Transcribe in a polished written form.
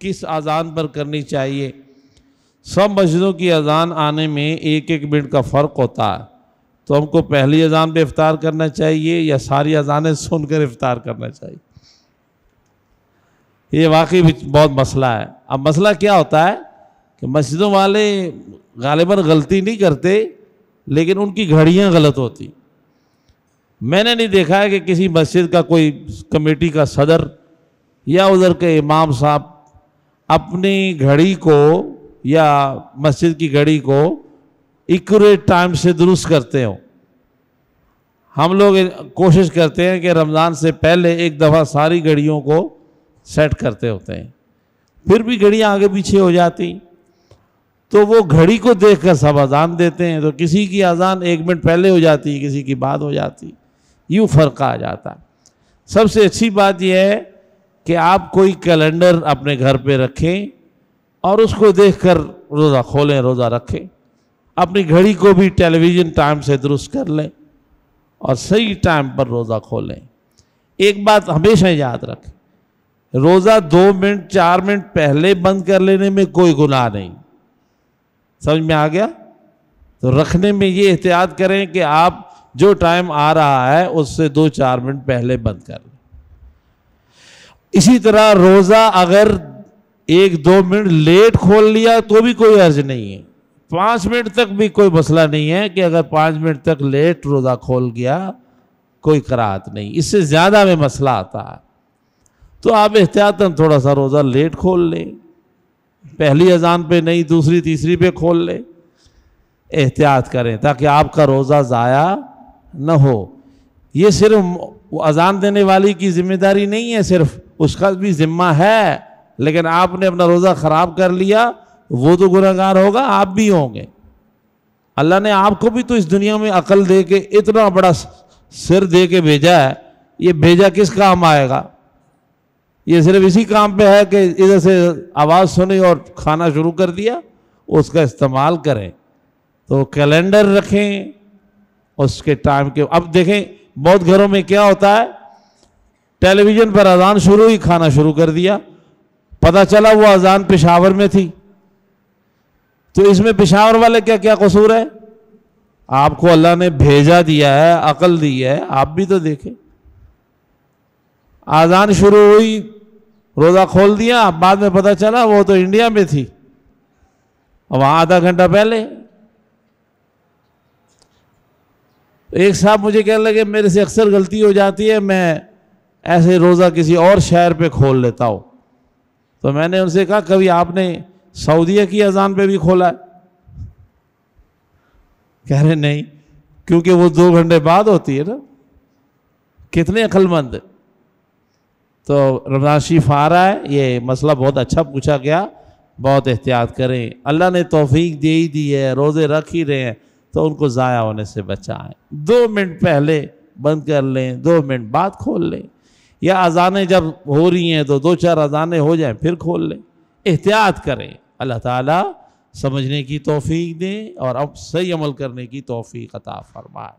کس اذان پر کرنی چاہیے. سب مسجدوں کی اذان آنے میں 1-1 منٹ کا فرق ہوتا ہے، تو ہم کو پہلی اذان پہ افطار کرنا چاہیے یا ساری اذانیں سن کر افطار کرنا چاہیے؟ یہ واقعی بہت مسئلہ ہے. اب مسئلہ کیا ہوتا ہے کہ مسجدوں والے غالباً غلطی نہیں کرتے، لیکن ان کی گھڑیاں غلط ہوتی. میں نے نہیں دیکھا ہے کہ کسی مسجد کا کوئی کمیٹی کا صدر یا ادھر کے امام صاحب اپنی گھڑی کو یا مسجد کی گھڑی کو ایکوریٹ ٹائم سے درست کرتے ہوں. ہم لوگ کوشش کرتے ہیں کہ رمضان سے پہلے ایک دفعہ ساری گھڑیوں کو سیٹ کرتے ہوتے ہیں، پھر بھی گھڑیاں آگے پیچھے ہو جاتی، تو وہ گھڑی کو دیکھ کر سب اذان دیتے ہیں، تو کسی کی اذان 1 منٹ پہلے ہو جاتی، کسی کی بعد ہو جاتی، یوں فرق آ جاتا ہے. سب سے اچھی بات یہ ہے کہ آپ کوئی کیلنڈر اپنے گھر پہ رکھیں اور اس کو دیکھ کر روزہ کھولیں، روزہ رکھیں. اپنی گھڑی کو بھی ٹیلی ویژن ٹائم سے درست کر لیں اور صحیح ٹائم پر روزہ کھولیں. ایک بات ہمیشہ یاد رکھیں، روزہ 2 منٹ 4 منٹ پہلے بند کر لینے میں کوئی گناہ نہیں. سمجھ میں آ گیا؟ تو رکھنے میں یہ احتیاط کریں کہ آپ جو ٹائم آ رہا ہے اس سے 2-4 منٹ پہلے بند کر لیں. اسی طرح روزہ اگر 1-2 منٹ لیٹ کھول لیا تو بھی کوئی حرج نہیں ہے. 5 منٹ تک بھی کوئی مسئلہ نہیں ہے کہ اگر 5 منٹ تک لیٹ روزہ کھول گیا کوئی کراہت نہیں. اس سے زیادہ میں مسئلہ آتا ہے تو آپ احتیاطاً تھوڑا سا روزہ لیٹ کھول لیں، پہلی اذان پہ نہیں دوسری تیسری پہ کھول لیں. احتیاط کریں تاکہ آپ کا روزہ ضائع نہ ہو. یہ صرف اذان دینے والی کی ذمہ داری نہیں ہے، صرف اس کا بھی ذمہ ہے، لیکن آپ نے اپنا روزہ خراب کر لیا وہ تو گنہگار ہوگا، آپ بھی ہوں گے. اللہ نے آپ کو بھی تو اس دنیا میں عقل دے کے اتنا بڑا سر دے کے بھیجا ہے، یہ بھیجا کس کام آئے گا؟ یہ صرف اسی کام پہ ہے کہ ادھر سے آواز سنی اور کھانا شروع کر دیا. اس کا استعمال کریں. تو کیلنڈر رکھیں اس کے ٹائم کے. اب دیکھیں بہت گھروں میں کیا ہوتا ہے، ٹیلی ویژن پر اذان شروع ہوئی، کھانا شروع کر دیا، پتہ چلا وہ اذان پشاور میں تھی. تو اس میں پشاور والے کیا قصور ہے؟ آپ کو اللہ نے بھیجا دیا ہے، عقل دی ہے، آپ بھی تو دیکھیں. اذان شروع ہوئی، روزہ کھول دیا، بعد میں پتہ چلا وہ تو انڈیا میں تھی، وہاں آدھا گھنٹہ پہلے. ایک صاحب مجھے کہنے لگے میرے سے اکثر غلطی ہو جاتی ہے، میں ایسے روزہ کسی اور شہر پہ کھول لیتا ہوں. تو میں نے ان سے کہا کبھی آپ نے سعودیہ کی اذان پہ بھی کھولا ہے؟ کہہ رہے نہیں، کیونکہ وہ 2 گھنٹے بعد ہوتی ہے نا. کتنے عقل مند. تو رمضان شریف آ رہا ہے، یہ مسئلہ بہت اچھا پوچھا گیا، بہت احتیاط کریں. اللہ نے توفیق دے ہی دی ہے، روزے رکھ ہی رہے ہیں تو ان کو ضائع ہونے سے بچائیں. 2 منٹ پہلے بند کر لیں، 2 منٹ بعد کھول لیں، یا اذانیں جب ہو رہی ہیں تو 2-4 اذانیں ہو جائیں پھر کھول لیں. احتیاط کریں. اللہ تعالیٰ سمجھنے کی توفیق دیں اور اب صحیح عمل کرنے کی توفیق عطا فرمائے.